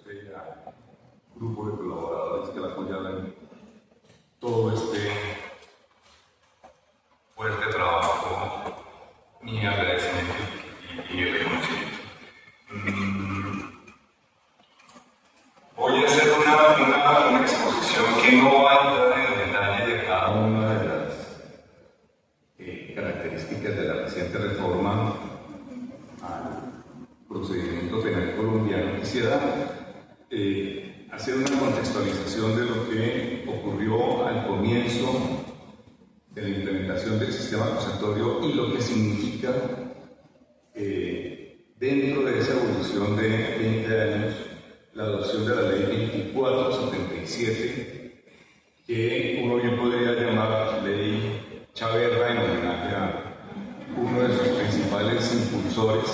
usted al grupo de colaboradores que la apoyan en todo este fuerte trabajo, mi agradecimiento y reconocimiento. Voy a hacer una exposición que no va a entrar en el detalle de cada una de las características de la reciente reforma al procedimiento penal colombiano. Quisiera hacer una contextualización de lo que ocurrió al comienzo de la implementación del sistema acusatorio y lo que significa dentro de esa evolución de 20 años la adopción de la ley 2477, que uno bien podría llamar ley Chaverra en homenaje a uno de sus principales impulsores,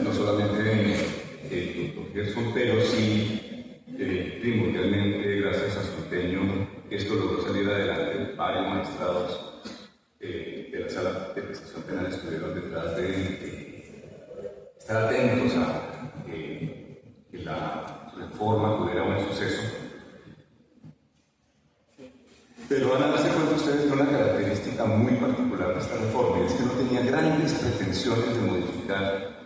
no solamente el doctor Gerson, pero sí primordialmente gracias a su empeño esto logró salir adelante. Varios magistrados de la Sala de Casación Penal estuvieron detrás de estar atentos a que la reforma tuviera un suceso. Pero van a darse cuenta ustedes de una característica muy particular de esta reforma, y es que no tenía grandes pretensiones de modificar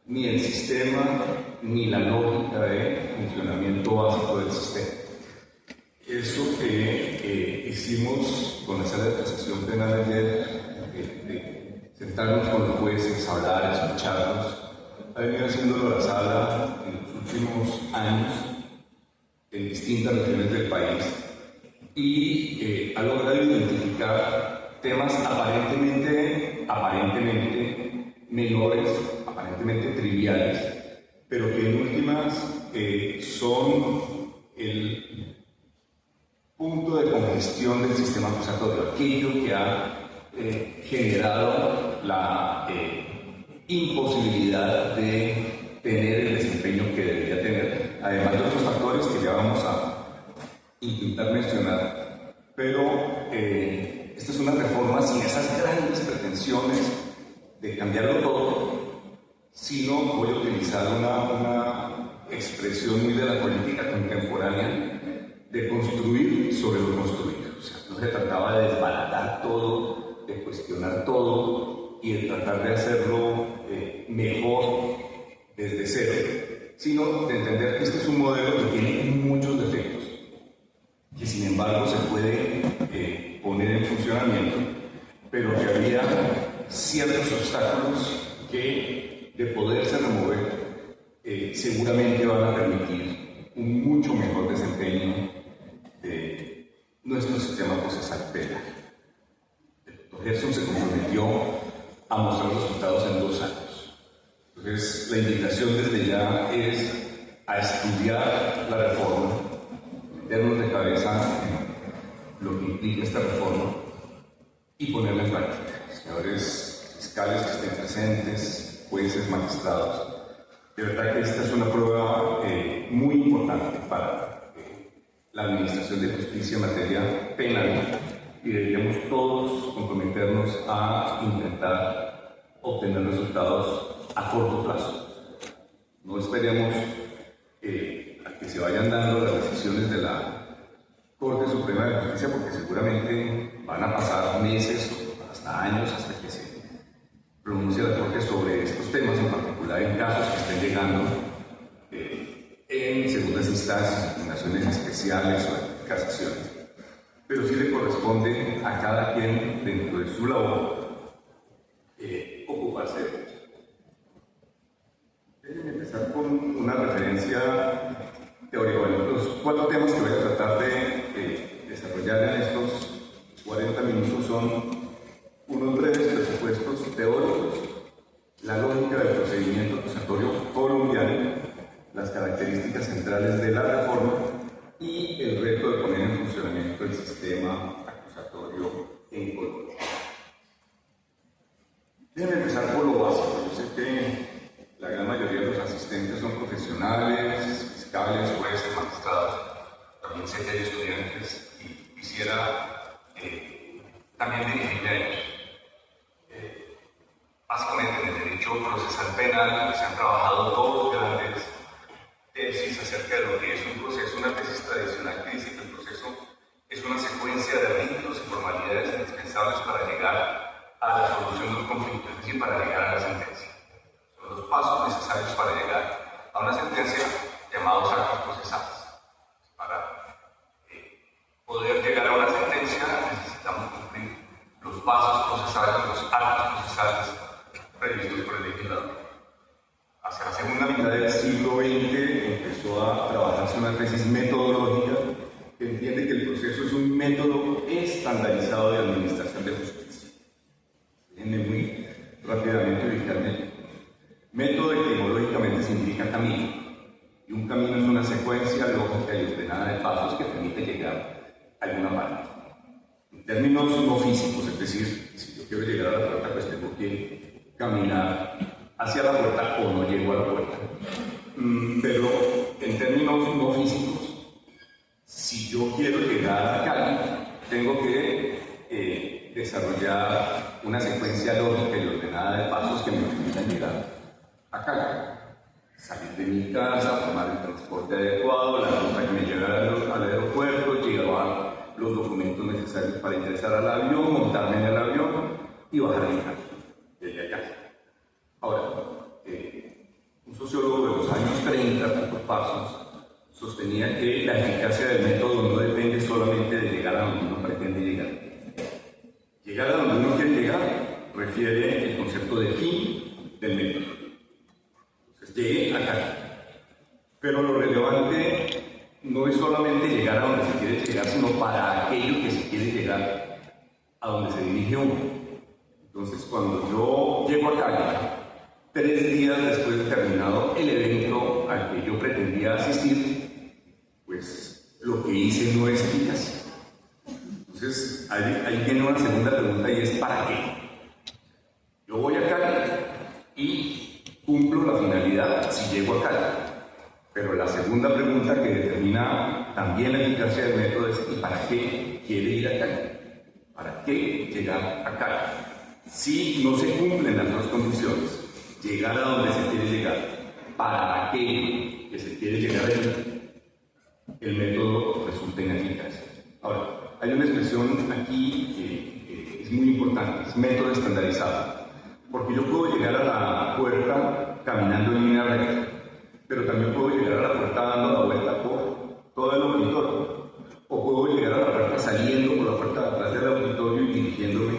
ni el sistema ni la lógica de funcionamiento básico del sistema. Eso que hicimos con la Sala de Casación Penal ayer, de sentarnos con los jueces, hablar, escucharlos, ha venido haciéndolo la Sala en los últimos años en distintas regiones del país y ha logrado identificar temas aparentemente menores, aparentemente triviales, pero que en últimas son el punto de congestión del sistema acusatorio, aquello que ha generado la imposibilidad de tener el desempeño que debería tener, además de otros factores que ya vamos a intentar mencionar. Pero esta es una reforma sin esas grandes pretensiones de cambiarlo todo, sino voy a utilizar una expresión muy de la política contemporánea, de construir sobre lo construido. O sea, no se trataba de desbaratar todo, de cuestionar todo y de tratar de hacerlo mejor desde cero, sino de entender que este es un modelo que tiene muchos defectos, que sin embargo se puede poner en funcionamiento, pero que había ciertos obstáculos que, de poderse remover, seguramente van a permitir un mucho mejor desempeño de nuestro sistema procesal penal. El doctor Gerson se comprometió a mostrar los resultados en 2 años. Entonces, la invitación desde ya es a estudiar la reforma, meternos de cabeza en lo que implica esta reforma y ponerla en práctica. Señores fiscales que estén presentes, jueces, magistrados, de verdad que esta es una prueba muy importante para la administración de justicia en materia penal y deberíamos todos comprometernos a intentar obtener resultados a corto plazo. No esperemos a que se vayan dando las decisiones de la Corte Suprema de Justicia, porque seguramente van a pasar meses o hasta años hasta que se pronuncie la Corte sobre estos temas, en particular en casos que estén llegando en segundas instancias, impugnaciones especiales o casaciones. Pero sí le corresponde a cada quien, dentro de su labor, ocuparse de ello. Déjenme empezar con una referencia teórica. Bueno, los 4 temas que voy a tratar de desarrollar en estos 40 minutos son unos breves presupuestos teóricos, la lógica del procedimiento acusatorio colombiano, las características centrales de la reforma y el reto de poner en funcionamiento el sistema acusatorio en Colombia. Déjenme empezar por lo básico. Yo sé que la gran mayoría de los asistentes son profesionales, fiscales, jueces, magistrados. También sé que hay estudiantes y quisiera también dirigirme a ellos. Básicamente en el derecho procesal penal se han trabajado 2 grandes tesis acerca de lo que es un proceso, una tesis tradicional que dice que el proceso es una secuencia de ritos y formalidades indispensables para llegar a la solución de un conflicto, es decir, para llegar a la sentencia. Son los pasos necesarios para llegar a una sentencia llamados actos procesales. Para poder llegar a una sentencia necesitamos cumplir los pasos procesales, los actos procesales previstos por el legislador. Hacia la segunda mitad del siglo XX empezó a trabajarse una tesis metodológica que entiende que el proceso es un método estandarizado de administración de justicia. Déjenme muy rápidamente ubicarme. Método etimológicamente significa camino, y un camino es una secuencia lógica y ordenada de pasos que permite llegar a alguna parte. En términos no físicos, es decir, si yo quiero llegar a la puerta, pues tengo que caminar hacia la puerta o no llego a la puerta. Pero en términos no físicos, si yo quiero llegar a la calle, tengo que desarrollar una secuencia lógica y ordenada de pasos que me permitan llegar a calle. Salir de mi casa, tomar el transporte adecuado, la ruta que me lleva al aeropuerto, llevar los documentos necesarios para ingresar al avión, montarme en el avión y bajar mi carro desde allá. Ahora, un sociólogo de los años 30, Víctor Parsons, sostenía que la eficacia del método no depende solamente de llegar a donde uno pretende llegar. Llegar a donde uno quiere llegar refiere el concepto de fin del método. Entonces, llegué acá. Pero lo relevante no es solamente llegar a donde se quiere llegar, sino para aquello que se quiere llegar, a donde se dirige uno. Entonces, cuando yo llego acá, 3 días después de terminado el evento al que yo pretendía asistir, pues lo que hice no es eficaz. Entonces, ahí viene una segunda pregunta y es ¿para qué? Yo voy acá y cumplo la finalidad si llego acá. Pero la segunda pregunta que determina también la eficacia del método es ¿y para qué quiere ir acá? ¿Para qué llegar acá? Si no se cumplen las dos condiciones, llegar a donde se quiere llegar, para aquello que se quiere llegar el método resulta ineficaz. Ahora, hay una expresión aquí que es muy importante, es método estandarizado, porque yo puedo llegar a la puerta caminando en línea recta, pero también puedo llegar a la puerta dando la vuelta por todo el auditorio, o puedo llegar a la puerta saliendo por la puerta de atrás del auditorio y dirigiéndome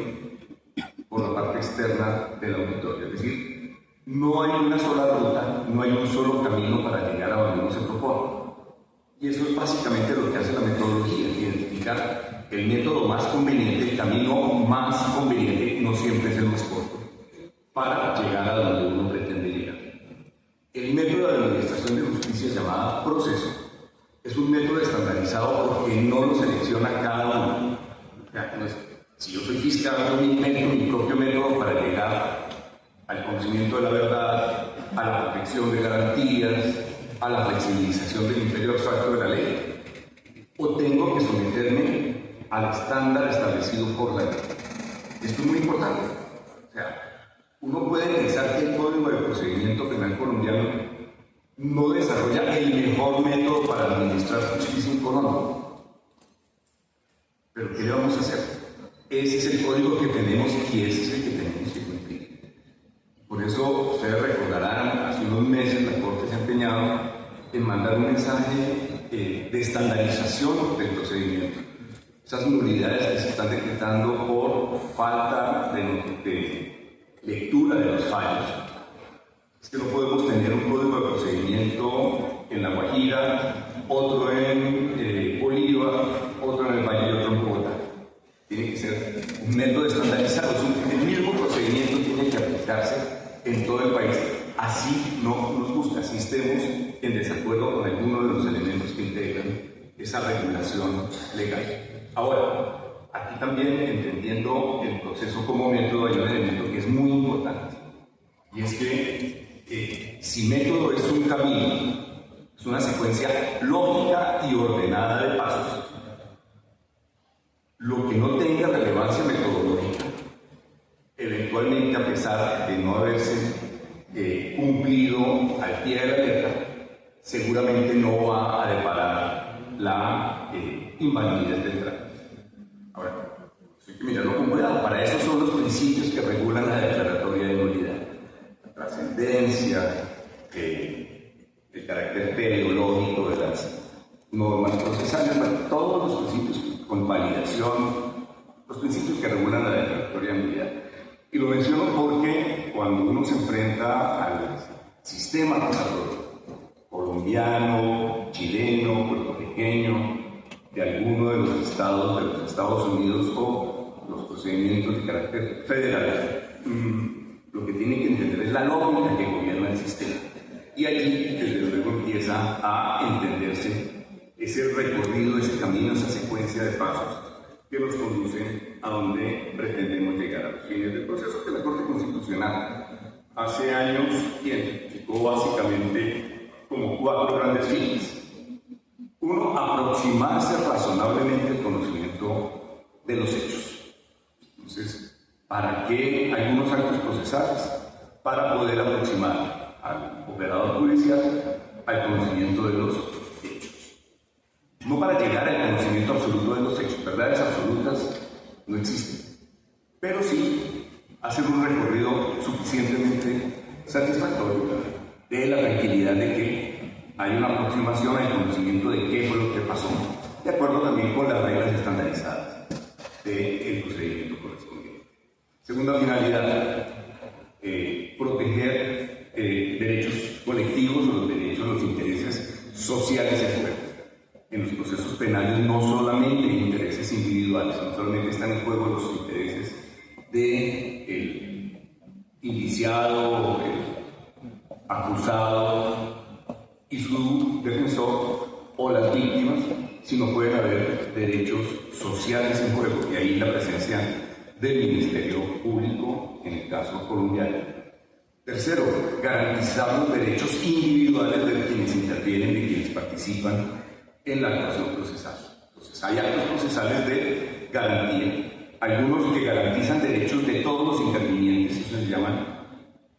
por la parte externa del auditorio. Es decir, no hay una sola ruta, no hay un solo camino para llegar a donde uno se propone. Y eso es básicamente lo que hace la metodología, identificar el método más conveniente, el camino más conveniente, no siempre es el más corto, para llegar a donde uno pretende llegar. El método de administración de justicia llamado proceso es un método estandarizado porque no lo selecciona cada uno. Si yo soy fiscal, yo invento mi propio método para llegar al conocimiento de la verdad, a la protección de garantías, a la flexibilización del imperio abstracto de la ley, o tengo que someterme al estándar establecido por la ley. Esto es muy importante. O sea, uno puede pensar que el Código de Procedimiento Penal colombiano no desarrolla el mejor método para administrar justicia en Colombia. Pero ¿qué le vamos a hacer? Ese es el código que tenemos y ese es el que tenemos que cumplir. Por eso, ustedes recordarán, hace unos meses la Corte se ha empeñado en mandar un mensaje de estandarización del procedimiento. Esas nulidades que se están decretando por falta de lectura de los fallos. Es que no podemos tener un código de procedimiento en La Guajira, otro en Bolívar, otro en el Valle y otro en Bogotá. Tiene que ser un método estandarizado. El mismo procedimiento tiene que aplicarse en todo el país. Así no nos gusta, así estemos en desacuerdo con alguno de los elementos que integran esa regulación legal. Ahora, aquí también, entendiendo el proceso como método, hay un elemento que es muy importante. Y es que si método es un camino, es una secuencia lógica y ordenada de pasos, lo que no tenga relevancia metodológica, eventualmente a pesar de no haberse cumplido al pie de la letra, seguramente no va a deparar la invalidez del trámite. Ahora, hay que mirarlo con cuidado. Para eso son los principios que regulan la declaratoria de nulidad. La trascendencia, el carácter teleológico de las normas procesales, todos los principios con validación, los principios que regulan la declaratoria de nulidad. Y lo menciono porque cuando uno se enfrenta al sistema acusatorio colombiano, chileno, puertorriqueño, de alguno de los estados de los Estados Unidos o los procedimientos de carácter federal, lo que tiene que entender es la lógica que gobierna el sistema. Y allí, desde luego, empieza a entenderse ese recorrido, ese camino, esa secuencia de pasos que nos conducen a donde pretendemos llegar a los fines del proceso, que la Corte Constitucional hace años identificó básicamente como 4 grandes fines. Uno, aproximarse razonablemente al conocimiento de los hechos. Entonces, ¿para qué algunos actos procesales? Para poder aproximar al operador judicial al conocimiento de los hechos. No para llegar al conocimiento absoluto de los hechos. Verdades absolutas no existen. Pero sí hacer un recorrido suficientemente satisfactorio de la tranquilidad de que hay una aproximación al conocimiento de qué fue lo que pasó, de acuerdo también con las reglas estandarizadas del procedimiento correspondiente. Segunda finalidad, proteger derechos colectivos o los derechos, los intereses sociales en juego. En los procesos penales no solamente intereses individuales, no solamente están en juego los intereses del indiciado, el acusado y su defensor o las víctimas, sino pueden haber derechos sociales en juego, y ahí la presencia del Ministerio Público en el caso colombiano. Tercero, garantizar los derechos individuales de quienes intervienen, de quienes participan en la actuación procesal. Entonces, hay actos procesales de garantía, algunos que garantizan derechos de todos los intervinientes, eso se llaman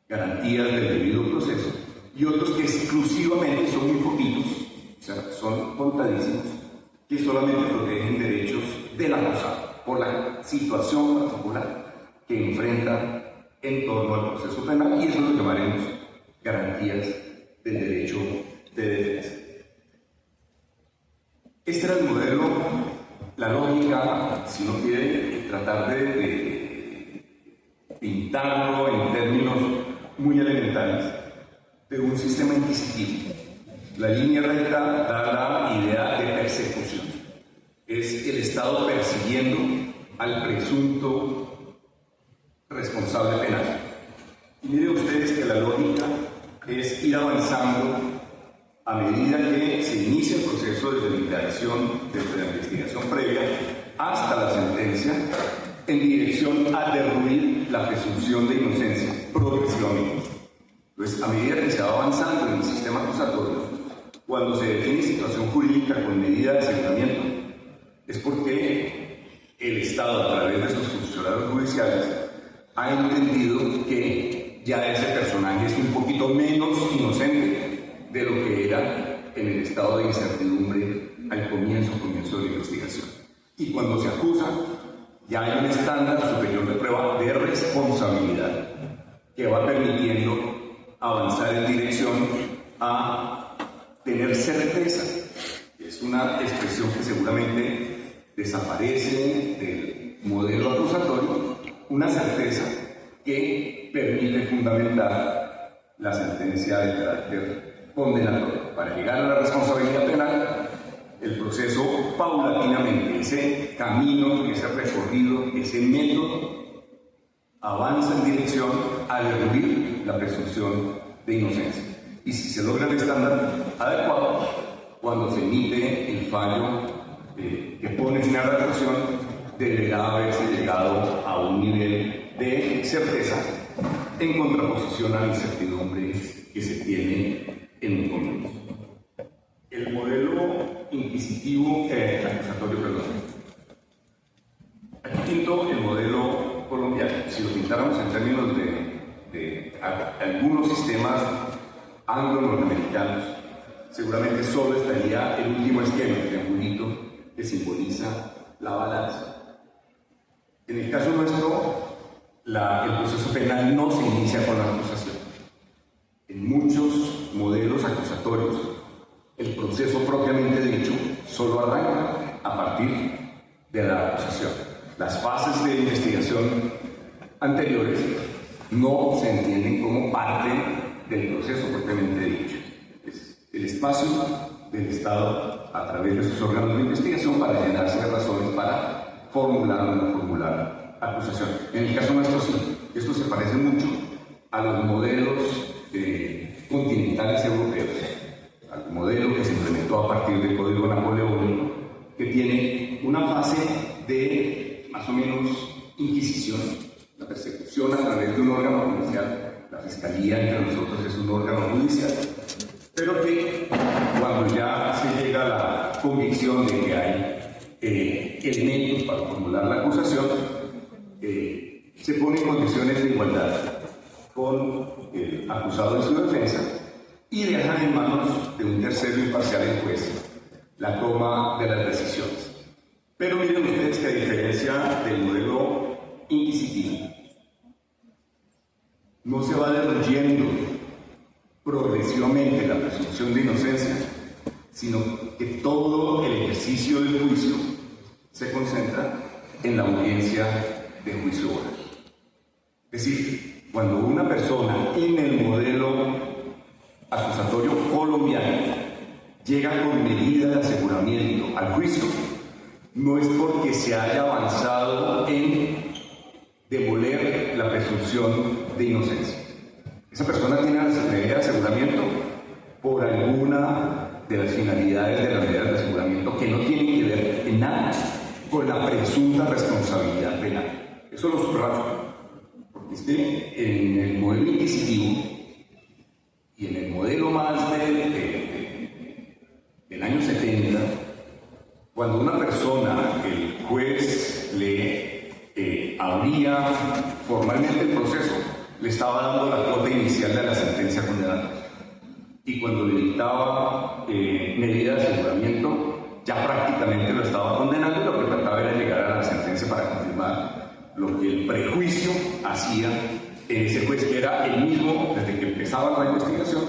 garantías del debido proceso, y otros que exclusivamente son muy poquitos, o sea, son contadísimos, que solamente protegen derechos del acusado por la situación particular que enfrenta en torno al proceso penal, y eso lo llamaremos garantías del derecho de defensa. Este era el modelo, la lógica, si uno quiere tratar de pintarlo en términos muy elementales, de un sistema inquisitivo. La línea recta da la idea de persecución. Es el Estado persiguiendo al presunto responsable penal. Y miren ustedes que la lógica es ir avanzando a medida que se inicia el proceso de deliberación, desde la investigación previa hasta la sentencia, en dirección a derruir la presunción de inocencia progresivamente. Entonces, a medida que se va avanzando en el sistema acusatorio, cuando se define situación jurídica con medida de aseguramiento, es porque el Estado, a través de sus funcionarios judiciales, ha entendido que ya ese personaje es un poquito menos inocente de lo que era en el estado de incertidumbre al comienzo de la investigación. Y cuando se acusa, ya hay un estándar superior de prueba de responsabilidad que va permitiendo avanzar en dirección a tener certeza. Es una expresión que seguramente desaparece del modelo acusatorio, una certeza que permite fundamentar la sentencia de carácter condenatorio. Para llegar a la responsabilidad penal, el proceso paulatinamente, ese camino, ese recorrido, ese método, avanza en dirección a derruir la presunción de inocencia. Y si se logra el estándar adecuado, cuando se emite el fallo que pone fin a la actuación, deberá haberse llegado a un nivel de certeza en contraposición a la incertidumbre que se tiene en un comienzo. El modelo inquisitivo, acusatorio, perdón. Aquí pinto el modelo colombiano. Si lo pintáramos en términos de algunos sistemas anglo-norteamericanos, se seguramente solo estaría el último esquema, el triangulito que simboliza la balanza. En el caso nuestro, el proceso penal no se inicia con la acusación. En muchos modelos acusatorios, el proceso propiamente dicho solo arranca a partir de la acusación. Las fases de investigación anteriores no se entienden como parte del proceso propiamente dicho. Es el espacio del Estado a través de sus órganos de investigación para llenarse de razones para formular o no formular acusación. En el caso nuestro sí, esto se parece mucho a los modelos continentales europeos, al modelo que se implementó a partir del Código Napoleónico, que tiene una fase de más o menos inquisición, la persecución a través de un órgano judicial. La Fiscalía entre nosotros es un órgano judicial, pero que cuando ya se llega a la convicción de que hay elementos para formular la acusación, se pone en condiciones de igualdad con el acusado en su defensa y deja en manos de un tercero imparcial, el juez, la toma de las decisiones. Pero miren ustedes que a diferencia del modelo inquisitivo, no se va derruyendo progresivamente la presunción de inocencia, sino que todo el ejercicio del juicio se concentra en la audiencia de juicio oral. Es decir, cuando una persona en el modelo acusatorio colombiano llega con medida de aseguramiento al juicio, no es porque se haya avanzado en demoler la presunción de inocencia. Esa persona tiene la medida de aseguramiento por alguna de las finalidades de las medidas de aseguramiento que no tienen que ver en nada con la presunta responsabilidad penal. Eso lo subrayo, porque es que en el modelo inquisitivo y en el modelo más del año 70, cuando una persona, el juez le abría formalmente el proceso, le estaba dando la cuota inicial de la sentencia condenatoria. Y cuando le dictaba medida de aseguramiento, ya prácticamente lo estaba condenando y lo que trataba era llegar a la sentencia para confirmar lo que el prejuicio hacía en ese juez, que era el mismo desde que empezaba la investigación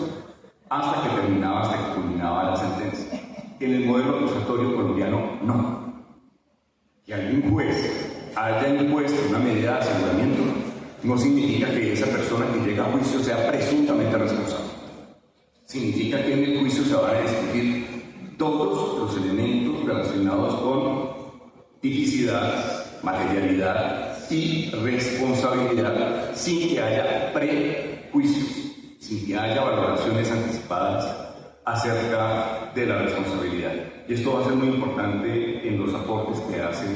hasta que terminaba, hasta que culminaba la sentencia. En el modelo acusatorio colombiano, no. Que algún juez haya impuesto una medida de aseguramiento no significa que esa persona que llega a juicio sea presuntamente responsable. Significa que en el juicio se van a discutir todos los elementos relacionados con tipicidad, materialidad y responsabilidad, sin que haya prejuicios, sin que haya valoraciones anticipadas acerca de la responsabilidad. Y esto va a ser muy importante en los aportes que hace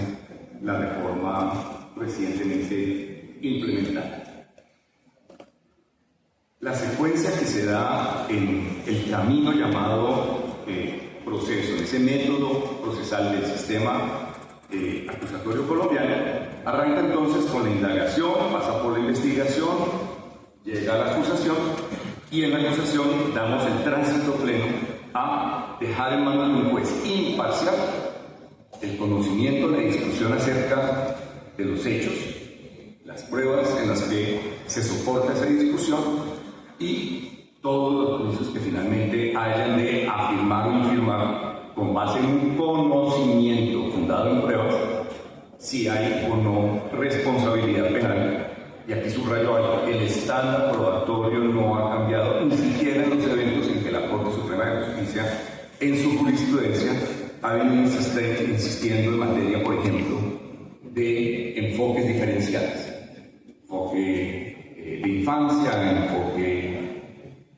la reforma recientemente implementada. La secuencia que se da en el camino llamado proceso, en ese método procesal del sistema acusatorio colombiano, arranca entonces con la indagación, pasa por la investigación, llega a la acusación, y en la acusación damos el tránsito pleno a dejar en manos de un juez imparcial el conocimiento, la discusión acerca de los hechos, las pruebas en las que se soporta esa discusión y todos los juicios que finalmente hayan de afirmar o infirmar con base en un conocimiento fundado en pruebas si hay o no responsabilidad penal. Y aquí subrayo algo: el estándar probatorio no ha cambiado, ni siquiera en los eventos en que la Corte Suprema de Justicia, en su jurisprudencia, ha venido insistiendo en materia, por ejemplo, de enfoques diferenciales. Enfoque de infancia, enfoque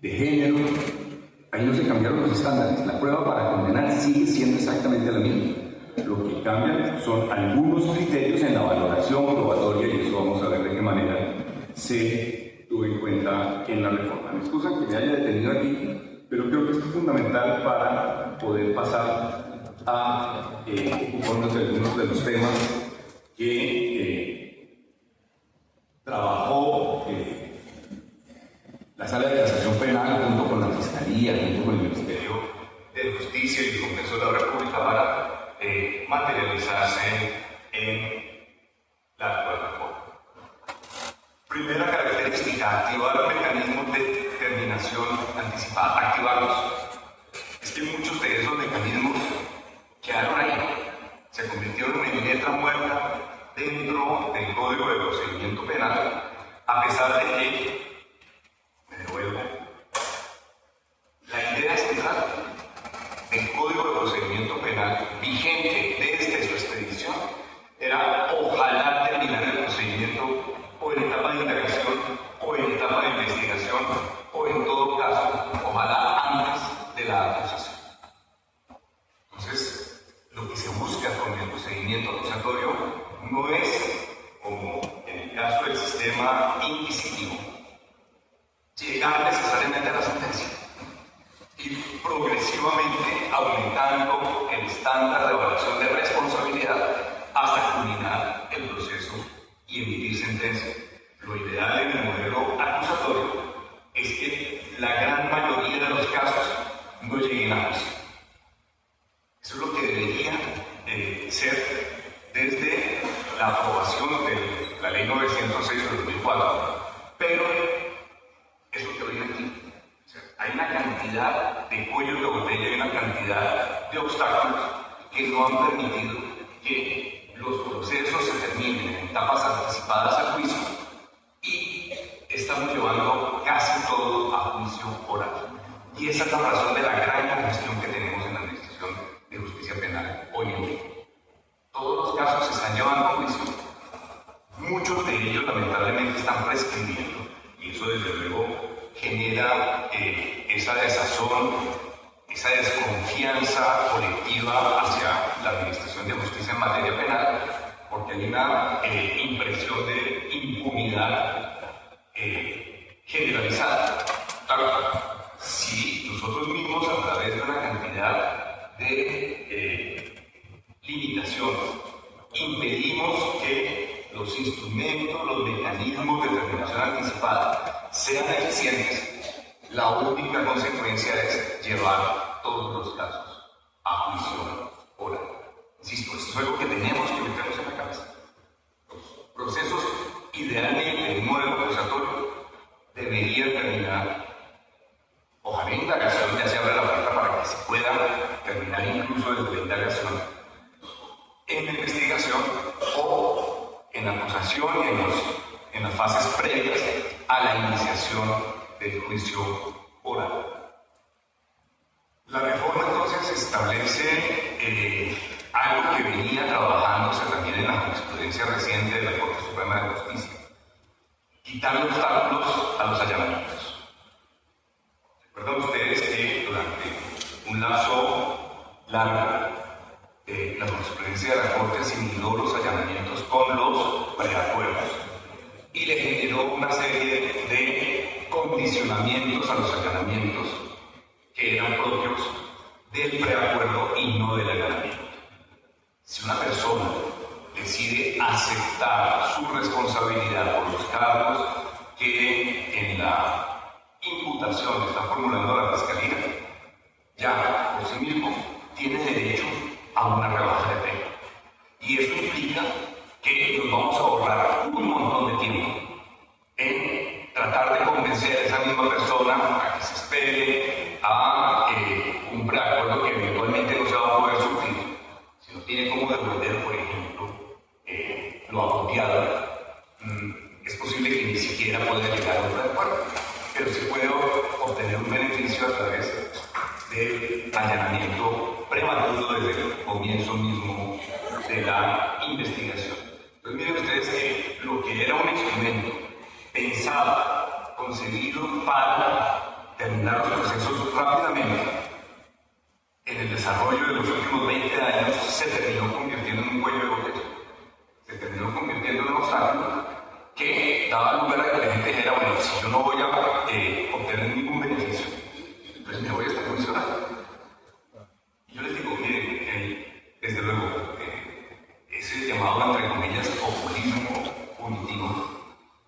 de género. Ahí no se cambiaron los estándares. La prueba para condenar sigue siendo exactamente la misma. Lo que cambian son algunos criterios en la valoración probatoria, y eso vamos a ver de qué manera se tuvo en cuenta en la reforma. Me excusan que me haya detenido aquí, pero creo que esto es fundamental para poder pasar a ocuparnos de algunos de los temas que trabajó la Sala de Casación Penal junto con la Fiscalía, junto con el Ministerio Justicia y el Congreso de la República para materializarse en la actual reforma. Primera característica, activar mecanismos de terminación anticipada, activarlos. Es que muchos de esos mecanismos quedaron ahí, se convirtieron en letra muerta dentro del Código de Procedimiento Penal, a pesar de que, me devuelvo, la idea central del Código de Procedimiento Penal vigente desde su expedición era ojalá terminar el procedimiento o en etapa de indagación o en etapa de investigación o en todo caso, ojalá antes de la acusación. Entonces, lo que se busca con el procedimiento acusatorio no es, como en el caso del sistema inquisitivo, llegar necesariamente a la sentencia y progresivamente aumentando el estándar de evaluación de responsabilidad hasta culminar el proceso y emitir sentencia. Lo ideal en el modelo acusatorio es que la gran mayoría de los casos no lleguen a juicio. Eso es lo que debería ser desde la aprobación de la Ley 906 de 2004. Pero es lo que hoy aquí. O sea, hay una cantidad de cuellos de botella y una cantidad de obstáculos que no han permitido que los procesos se terminen en etapas anticipadas al juicio y estamos llevando casi todo a juicio oral. Y esa es la razón de la gran congestión que tenemos en la Administración de Justicia Penal hoy en día. Todos los casos se están llevando a juicio. Muchos de ellos lamentablemente están prescribiendo y eso desde luego genera esa desazón, esa desconfianza colectiva hacia la Administración de Justicia en materia penal, porque hay una impresión de impunidad generalizada. Claro, si nosotros mismos a través de una cantidad de limitaciones impedimos que los instrumentos, los mecanismos de terminación anticipada sean eficientes, la única consecuencia es llevar todos los casos a juicio oral. Insisto, esto es algo que tenemos que meternos en la cabeza. Los procesos idealmente en un modelo acusatorio deberían terminar, ojalá en indagación ya se abre la puerta para que se pueda terminar incluso desde la indagación, en la investigación o en la acusación y en las fases previas a la iniciación del juicio oral. La reforma entonces establece algo que venía trabajándose también en la jurisprudencia reciente de la Corte Suprema de Justicia: quitar obstáculos a los allanamientos. Recuerdan ustedes que durante un lapso largo la jurisprudencia de la Corte asimiló los allanamientos con los preacuerdos y le generó una serie de condicionamientos a los allanamientos que eran propios del preacuerdo y no del allanamiento. Si una persona decide aceptar su responsabilidad por los cargos que en la imputación está formulando la Fiscalía, ya por sí mismo tiene derecho a una rebaja de pena. Y eso implica que nos vamos a ahorrar un montón de tiempo en tratar de convencer a esa misma persona a que se espere a un preacuerdo que eventualmente no se va a poder suplir. Si no tiene cómo devolver, por ejemplo, lo apropiado, es posible que ni siquiera pueda llegar a un preacuerdo, pero se puede obtener un beneficio a través del allanamiento prematuro desde el comienzo mismo de la investigación. Entonces miren ustedes que lo que era un instrumento pensado, concebido para terminar los procesos rápidamente, en el desarrollo de los últimos 20 años se terminó convirtiendo en un cuello de botella. Se terminó convirtiendo en un obstáculo que daba lugar a que la gente dijera: bueno, si yo no voy a obtener ningún beneficio, entonces me voy a estar funcionando. Y yo les digo, miren, desde luego, ese llamado, entre comillas, populismo punitivo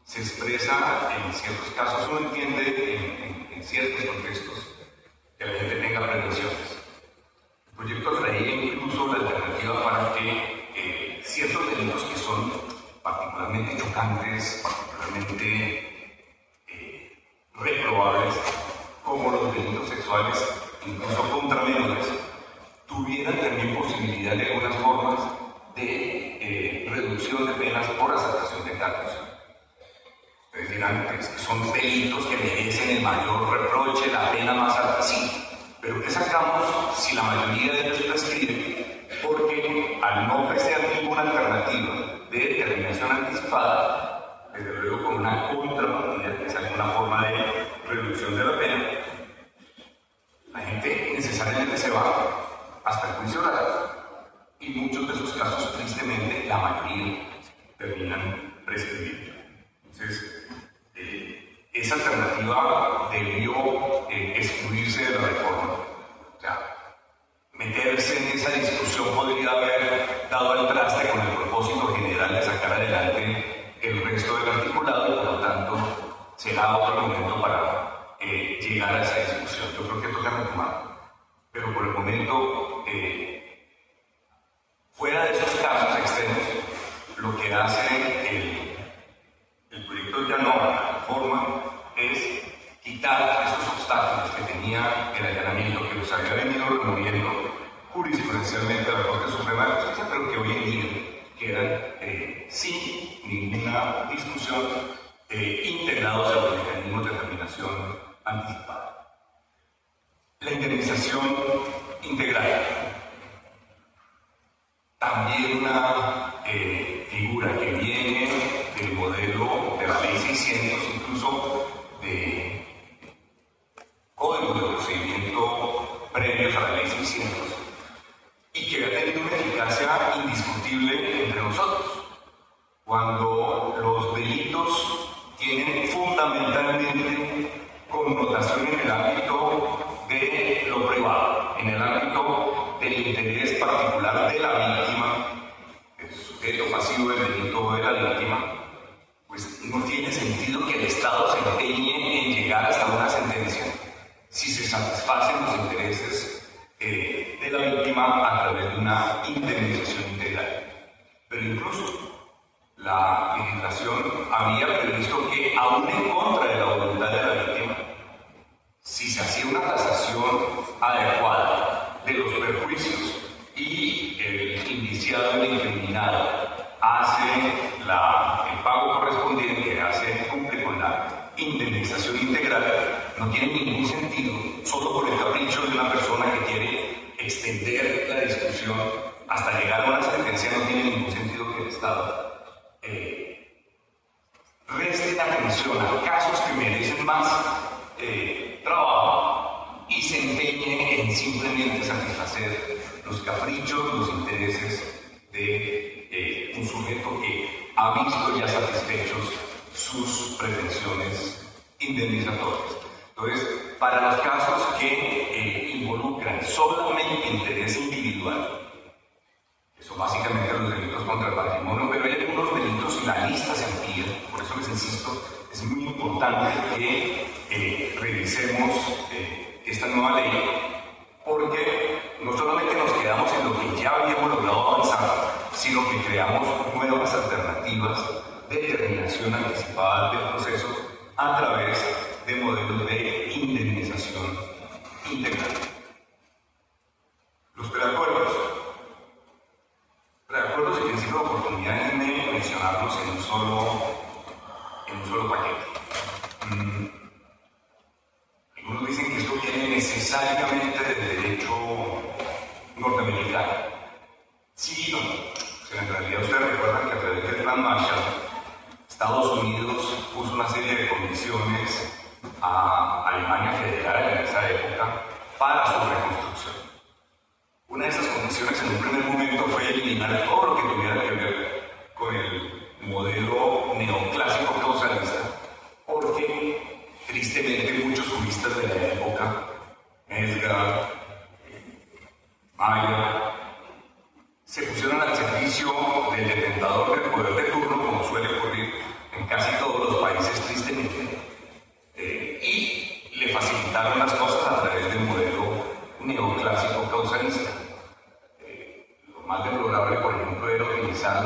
se expresa en ciertos casos. Uno entiende en ciertos contextos que la gente tenga prevenciones. importantes, particularmente reprobables, como los delitos sexuales, incluso contra menores, tuvieran también posibilidad de algunas formas de reducción de penas por aceptación de cargos. Ustedes dirán que son delitos que merecen el mayor reproche, la pena más alta, sí, pero ¿qué sacamos si la mayoría de ellos prescriben? Porque al no ofrecer ninguna alternativa de determinación anticipada, desde luego con una contrapartida, que es alguna forma de reducción de la pena, la gente necesariamente se va hasta el juicio oral. Y muchos de esos casos, tristemente, la mayoría terminan prescribiendo. Entonces, esa alternativa debió excluirse de la reforma. O sea, meterse en esa discusión podría haber dado al traste con el propósito general de sacar adelante el resto del articulado y por lo tanto será otro momento para llegar a esa discusión. Yo creo que toca retomar. Pero por el momento, fuera de esos casos extremos, lo que hace el proyecto ya no, la reforma, es quitar esos obstáculos que tenía el allanamiento, que los había venido removiendo jurisprudencialmente a la Corte Suprema de Justicia, pero que hoy en día quedan sin ninguna discusión integrados a los mecanismos de terminación anticipada. La indemnización integral. También una figura que viene del modelo de la Ley 600, incluso de códigos de procedimiento previos a la Ley 600, y que ha tenido una eficacia indiscutible entre nosotros. Cuando los delitos tienen fundamentalmente connotación en el ámbito de lo privado, en el ámbito del interés particular de la víctima, el sujeto pasivo del delito de la víctima, pues no tiene sentido que el Estado se empeñe en llegar hasta una sentencia si se satisfacen los intereses de la víctima a través de una indemnización integral. Pero incluso la legislación había previsto que, aún en contra de la voluntad de la víctima, si se hacía una tasación adecuada de los perjuicios y el indiciado, el incriminado, hace el pago correspondiente, cumple con la indemnización integral, no tiene ningún sentido, solo por el capricho de una persona que quiere extender la discusión hasta llegar a una sentencia, no tiene ningún sentido que el Estado reste atención a casos que merecen más trabajo y se empeñe en simplemente satisfacer los caprichos, los intereses de un sujeto que ha visto ya satisfechos sus pretensiones indemnizatorias. Entonces, para los casos que involucran solamente interés individual, eso básicamente los delitos contra el patrimonio, pero hay algunos delitos y la lista se amplía, por eso les insisto, es muy importante que revisemos esta nueva ley, porque no solamente nos quedamos en lo que ya habíamos logrado avanzar, sino que creamos nuevas alternativas de determinación anticipada del proceso a través de modelos de indemnización integral. Los preacuerdos. Preacuerdos y principio de oportunidad, déjenme mencionarlos en un solo paquete. Algunos dicen que esto viene necesariamente del derecho norteamericano. Sí y no. O sea, en realidad ustedes recuerdan que a través del Plan Marshall, Estados Unidos puso una serie de condiciones a Alemania Federal en esa época para su reconstrucción. Una de esas condiciones en un primer momento fue eliminar todo lo que tuviera que ver con el modelo neoclásico causalista, porque tristemente muchos juristas de la época, Edgar, Mayer, se pusieron al servicio del detentador del poder de turno, como suele ocurrir en casi todos los países tristemente, y le facilitaron las cosas a través del modelo neoclásico causalista. Lo más deplorable, por ejemplo, era utilizar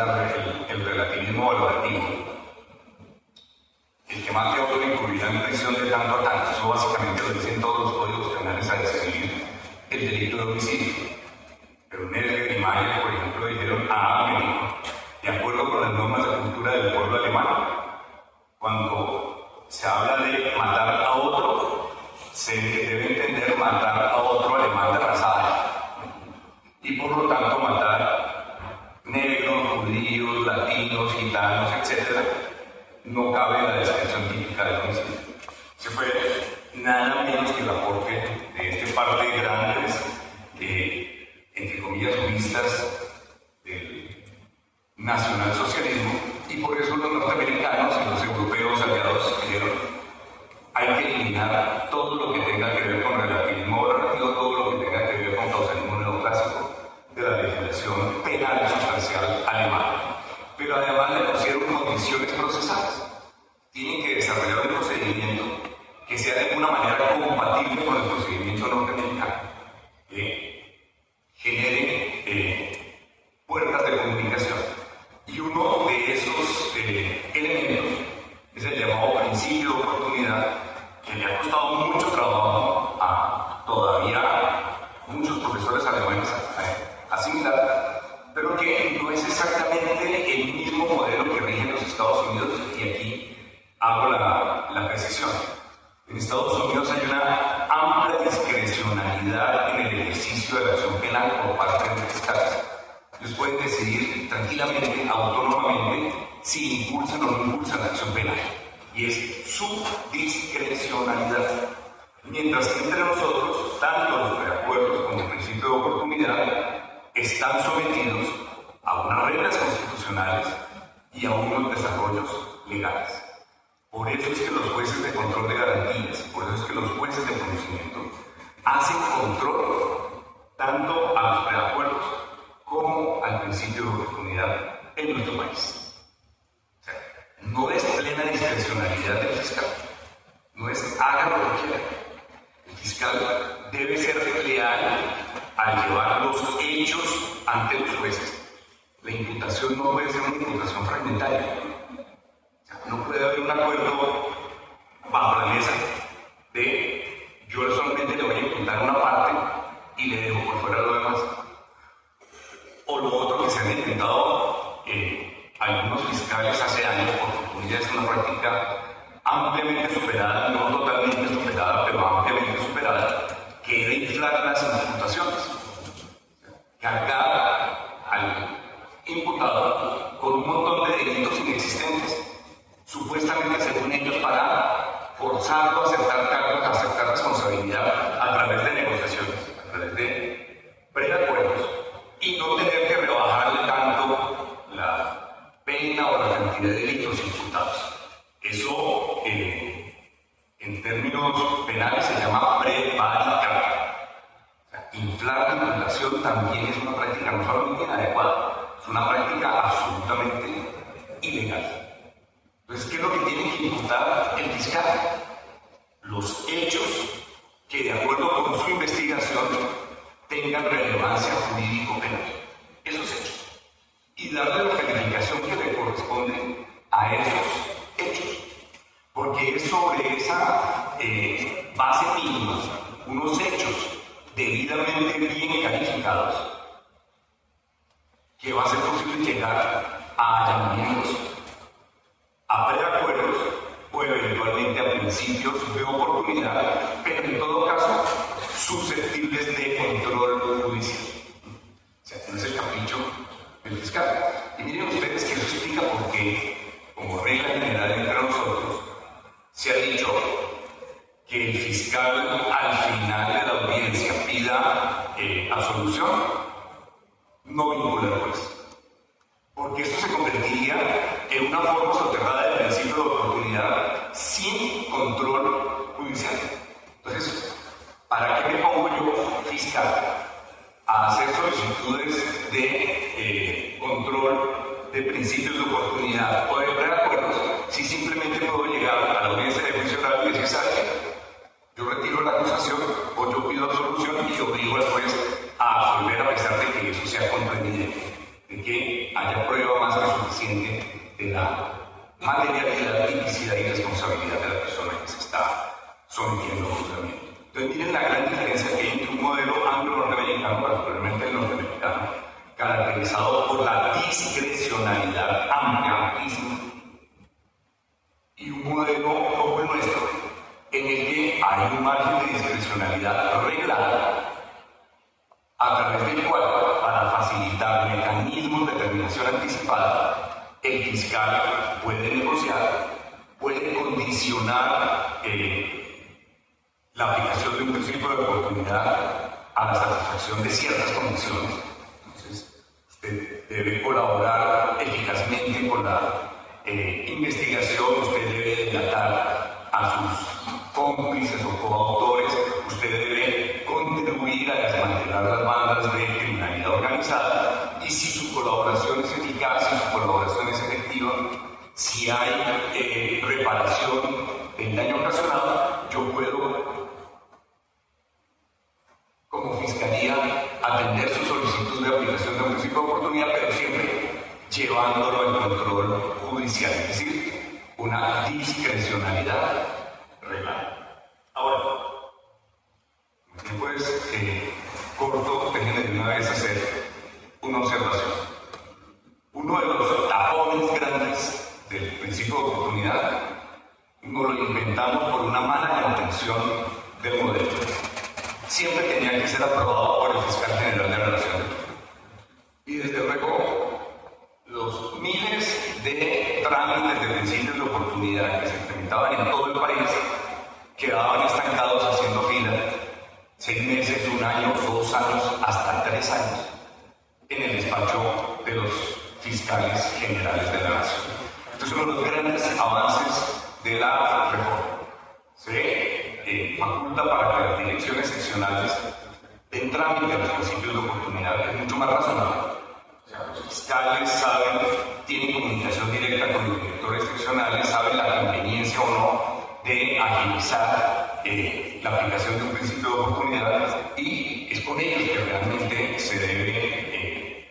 el relativismo valorativo, más de otro incluirá en prisión de tanto a tanto. Eso básicamente lo dicen todos los códigos penales a describir el delito de homicidio. Pero Nedger y Mayer, por ejemplo, dijeron México, de acuerdo con las normas de cultura del pueblo alemán, cuando se habla de matar a otro, se debe entender matar a otro alemán de raza aria. Y por lo tanto matar negros, judíos, latinos, gitanos, etc., no cabe en la descripción típica del homicidio. Se fue nada menos que el aporte de este par de grandes, entre comillas, juristas del nacionalsocialismo, y por eso los norteamericanos y los europeos aliados dijeron: hay que eliminar todo lo que tenga que ver con relativismo relativo, todo lo que tenga que ver con causalismo neoclásico de la legislación penal sustancial alemana. Pero además le pusieron condiciones procesales. Tienen que desarrollar un procedimiento que sea de alguna manera compatible con el procedimiento norteamericano, que genere puertas de comunicación. Y uno de esos elementos es el llamado principio de oportunidad, que le ha costado mucho trabajo a todavía muchos profesores alemanes asimilar, pero que no es exactamente el mismo modelo que rige en los Estados Unidos, y aquí hago la precisión. En Estados Unidos hay una amplia discrecionalidad en el ejercicio de la acción penal por parte de los fiscales. Ellos pueden decidir tranquilamente, autónomamente, si impulsan o no impulsan la acción penal. Y es su discrecionalidad. Mientras que entre nosotros, tanto los preacuerdos como el principio de oportunidad están sometidos a unas reglas constitucionales y a unos desarrollos legales. Por eso es que los jueces de control de garantías, por eso es que los jueces de conocimiento hacen control tanto a los preacuerdos como al principio de oportunidad en nuestro país. O sea, no es plena discrecionalidad del fiscal, no es haga lo que quiera. El fiscal debe ser leal al llevar los hechos ante los jueces. La imputación no puede ser una imputación fragmentaria. O sea, no puede haber un acuerdo bajo la mesa de yo solamente le voy a imputar una parte y le dejo por fuera lo demás. O lo otro que se han intentado algunos fiscales hace años, por fortuna ya es una práctica ampliamente superada, no totalmente superada, pero ampliamente superada, que era inflar las imputaciones. Cargar al imputado con un montón de delitos inexistentes, supuestamente según ellos para forzarlo a aceptar cargos, a aceptar responsabilidad a través de negociaciones, a través de preacuerdos, y no tener que rebajarle tanto la pena o la cantidad de delitos imputados. Eso, en términos penales, se llama prevaricato. O sea, inflar la imputación también es una práctica no solamente inadecuada, es una práctica absolutamente ilegal. Entonces, ¿qué es lo que tiene que imputar el fiscal? Los hechos que, de acuerdo con su investigación, tengan relevancia jurídico-penal. Esos hechos. Y darle la calificación que le corresponde a esos hechos. Porque es sobre esa base mínima, unos hechos debidamente bien calificados, que va a ser posible llegar a allanamientos, a preacuerdos o eventualmente a principios de oportunidad, pero en todo caso susceptibles de control judicial. O sea, no es el capricho del fiscal. Y miren ustedes que eso explica por qué, como regla general entre nosotros, se ha dicho que el fiscal al final de la audiencia pida absolución, no vincula al juez. Porque esto se convertiría en una forma soterrada del principio de oportunidad sin control judicial. Entonces, ¿para qué me pongo yo, fiscal, a hacer solicitudes de control de principios de oportunidad o de preacuerdos si simplemente puedo llegar a la audiencia de juicio oral y decir, ¿sabe qué? Yo retiro la acusación o yo pido absolución y obligo al juez a absolver a pesar de que eso sea contraevidente, de que haya prueba más que suficiente de la materialidad, tipicidad y responsabilidad sometiendo a juzgamiento. Entonces miren la gran diferencia que hay entre un modelo anglo-norteamericano, particularmente el norteamericano, caracterizado por la discrecionalidad amplia, amplísima, y un modelo como el nuestro, en el que hay un margen de discrecionalidad reglada, a través del cual, para facilitar mecanismos de terminación anticipada, el fiscal puede negociar, puede condicionar la aplicación de un principio de oportunidad a la satisfacción de ciertas condiciones. Entonces, usted debe colaborar eficazmente con la investigación, usted debe delatar a sus cómplices o coautores, usted debe contribuir a desmantelar las bandas de criminalidad organizada, y si su colaboración es eficaz, si su colaboración es efectiva, si hay reparación del daño ocasionado, yo puedo, como fiscalía, atender su solicitud de aplicación de un principio de oportunidad, pero siempre llevándolo al control judicial, es decir, una discrecionalidad reglada. Ahora, pues, corto, déjenme de una vez hacer una observación. Uno de los tapones grandes del principio de oportunidad nos lo inventamos por una mala comprensión del modelo. Siempre tenía que ser aprobado por el fiscal general de la Nación. Y desde luego, los miles de trámites de principios de oportunidad que se implementaban en todo el país quedaban estancados haciendo fila 6 meses, 1 año, 2 años, hasta 3 años en el despacho de los fiscales generales de la Nación. Estos son los grandes avances de la reforma. Se faculta para que las direcciones seccionales den trámite a los principios de oportunidad, es mucho más razonable. O sea, los fiscales saben, tienen comunicación directa con los directores seccionales, saben la conveniencia o no de agilizar la aplicación de un principio de oportunidad, y es con ellos que realmente se debe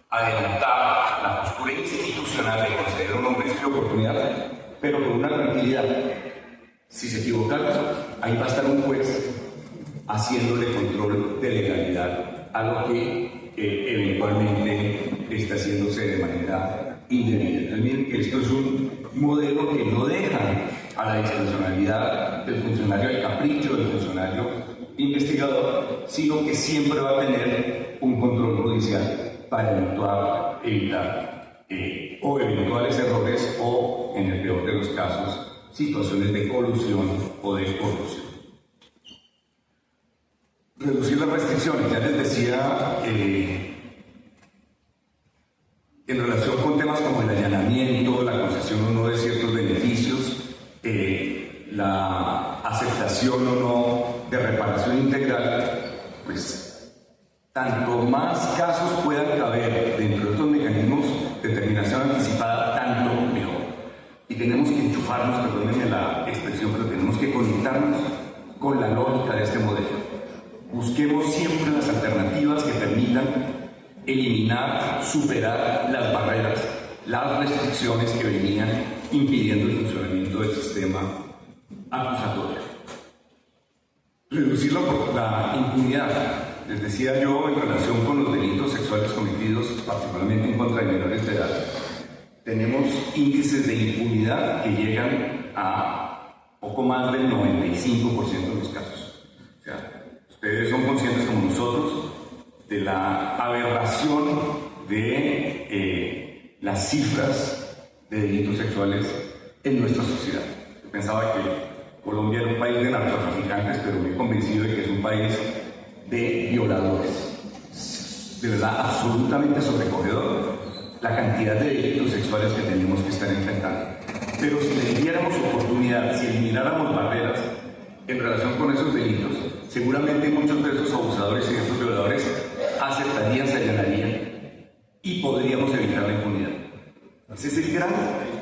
adelantar la postura institucional de conceder un principio de oportunidad, pero con una tranquilidad. Si se equivocan, ahí va a estar un juez haciéndole control de legalidad a lo que eventualmente está haciéndose de manera indebida. Entonces, miren que esto es un modelo que no deja a la discrecionalidad del funcionario, al capricho del funcionario investigador, sino que siempre va a tener un control judicial para evitar o eventuales errores o, en el peor de los casos, situaciones de colusión o de corrupción. Reducir las restricciones, ya les decía, en relación con temas como el allanamiento, la concesión o no de ciertos beneficios, la aceptación o no de reparación integral, pues tanto más casos puedan caber dentro de estos mecanismos de terminación anticipada, tanto mejor. Y tenemos que enchufarnos, perdónenme la expresión, pero tenemos que conectarnos con la lógica de este modelo. Busquemos siempre las alternativas que permitan eliminar, superar las barreras, las restricciones que venían impidiendo el funcionamiento del sistema acusatorio. Reducir la impunidad. Les decía yo, en relación con los delitos sexuales cometidos, particularmente en contra de menores de edad, tenemos índices de impunidad que llegan a poco más del 95% de los casos. O sea, ustedes son conscientes como nosotros de la aberración de las cifras de delitos sexuales en nuestra sociedad. Yo pensaba que Colombia era un país de narcotraficantes, pero me he convencido de que es un país de violadores. De verdad, absolutamente sobrecogedor la cantidad de delitos sexuales que tenemos que estar enfrentando. Pero si le diéramos oportunidad, si elimináramos barreras en relación con esos delitos, seguramente muchos de esos abusadores y de esos violadores aceptarían, se allanarían y podríamos evitar la impunidad. Ese es el gran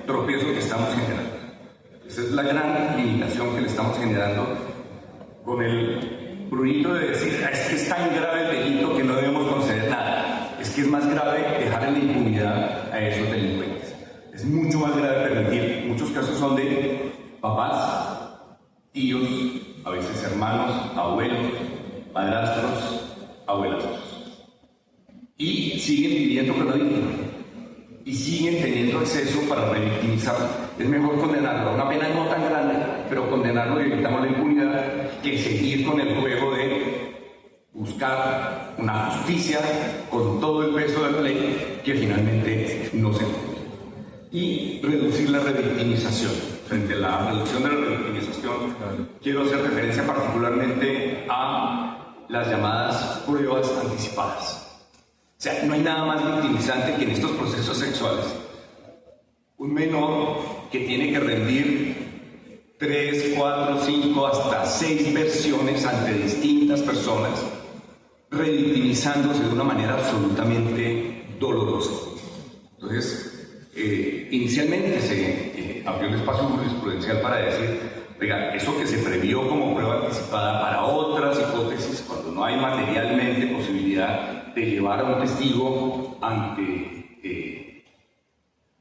tropiezo que estamos generando. Esa es la gran limitación que le estamos generando con el prurito de decir, es que es tan grave el delito que no debemos conceder nada. Es que es más grave dejar en la impunidad a esos delincuentes. Es mucho más grave permitir, muchos casos son de papás tíos, a veces hermanos, abuelos, padrastros, abuelastros. Y siguen viviendo con la víctima. Y siguen teniendo acceso para revictimizarlo. Es mejor condenarlo a una pena no tan grande, pero condenarlo y evitamos la impunidad, que seguir con el juego de buscar una justicia con todo el peso de la ley que finalmente no se cumple. Y reducir la revictimización. Frente a la reducción de la revictimización, quiero hacer referencia particularmente a las llamadas pruebas anticipadas. O sea, no hay nada más victimizante que en estos procesos sexuales un menor que tiene que rendir 3, 4, 5, hasta 6 versiones ante distintas personas, revictimizándose de una manera absolutamente dolorosa. Entonces, inicialmente se abrió el espacio jurisprudencial para decir, oiga, eso que se previó como prueba anticipada para otras hipótesis, cuando no hay materialmente posibilidad de llevar a un testigo ante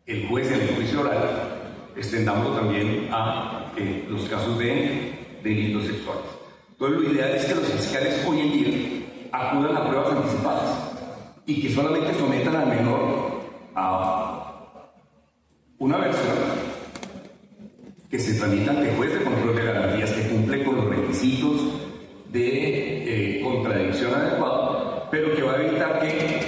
el juez en el juicio oral, extendámoslo también a los casos de delitos sexuales. Entonces, lo ideal es que los fiscales hoy en día acudan a pruebas anticipadas y que solamente sometan al menor a una versión que se tramita ante juez de control de garantías que cumple con los requisitos de contradicción adecuada, pero que va a evitar que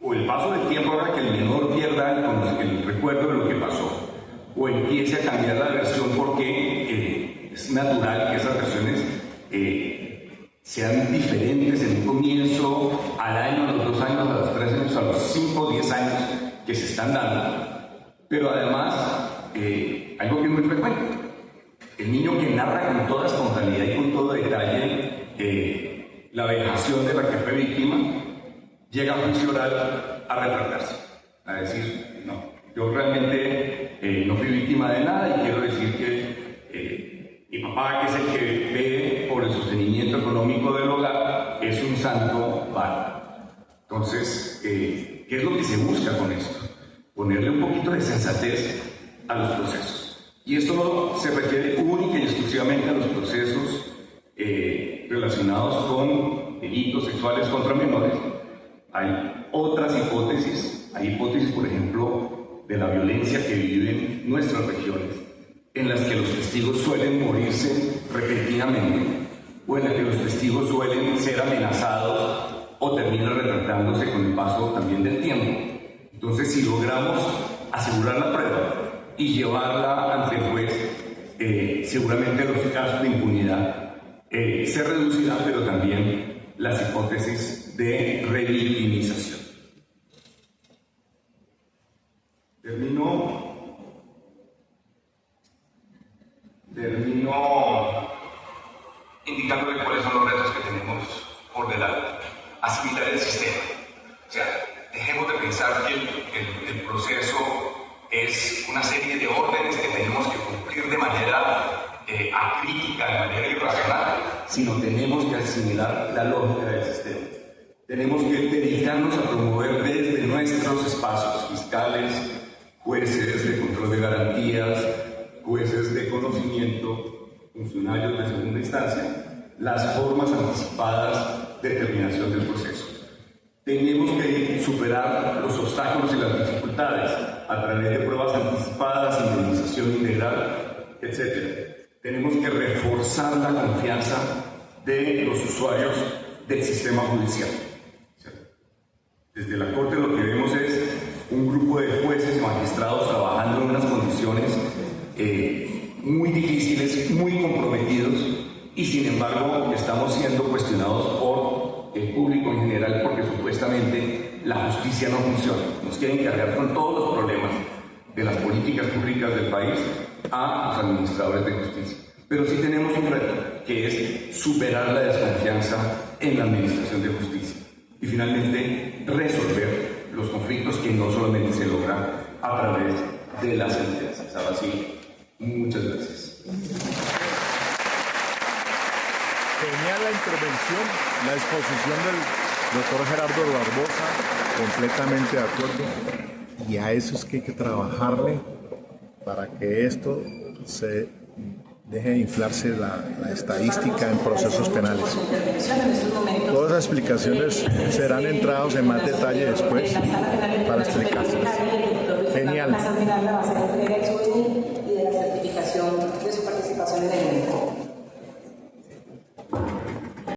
o el paso del tiempo haga que el menor pierda el recuerdo de lo que pasó, o empiece a cambiar la versión porque es natural que esas versiones sean diferentes en un comienzo, al año, a los 2 años, a los 3 años, a los 5 o 10 años que se están dando. Pero además, algo que es muy frecuente, el niño que narra con toda espontaneidad y con todo detalle la vejación de la que fue víctima, llega a juicio oral a retractarse, a decir, no, yo realmente no fui víctima de nada y quiero decir que mi papá, que es el que ve por el sostenimiento económico del hogar, es un santo bárbaro. Entonces, ¿qué es lo que se busca con esto? Ponerle un poquito de sensatez a los procesos. Y esto no se refiere única y exclusivamente a los procesos relacionados con delitos sexuales contra menores. Hay otras hipótesis, por ejemplo, de la violencia que viven nuestras regiones, en las que los testigos suelen morirse repentinamente, o en las que los testigos suelen ser amenazados o terminan retratándose con el paso también del tiempo. Entonces, si logramos asegurar la prueba y llevarla ante el juez, seguramente los casos de impunidad se reducirán, pero también las hipótesis de revictimización. Termino indicándole cuáles son los retos que tenemos por delante. Asimilar el sistema. O sea, dejemos de pensar que el proceso es una serie de órdenes que tenemos que cumplir de manera acrítica, de manera irracional, sino tenemos que asimilar la lógica del sistema. Tenemos que dedicarnos a promover desde nuestros espacios fiscales, jueces de control de garantías, jueces de conocimiento, funcionarios de segunda instancia, las formas anticipadas de terminación del proceso. Tenemos que superar los obstáculos y las dificultades a través de pruebas anticipadas, indemnización integral, etc. Tenemos que reforzar la confianza de los usuarios del sistema judicial. Desde la Corte lo que vemos es un grupo de jueces y magistrados trabajando en unas condiciones muy difíciles, muy comprometidos, y sin embargo estamos siendo cuestionados por el público en general porque supuestamente la justicia no funciona. Nos quieren cargar con todos los problemas de las políticas públicas del país a los administradores de justicia. Pero sí tenemos un reto, que es superar la desconfianza en la administración de justicia y finalmente resolver los conflictos que no solamente se logran a través de las sentencias. Ahora sí, muchas gracias. Genial la intervención, la exposición del doctor Gerardo Barbosa, completamente de acuerdo. Y a eso es que hay que trabajarle para que esto se Deje de inflarse la estadística en procesos penales. Todas las explicaciones serán entrados en más detalle después para explicárselas. Genial. Y de la certificación de su participación en el evento.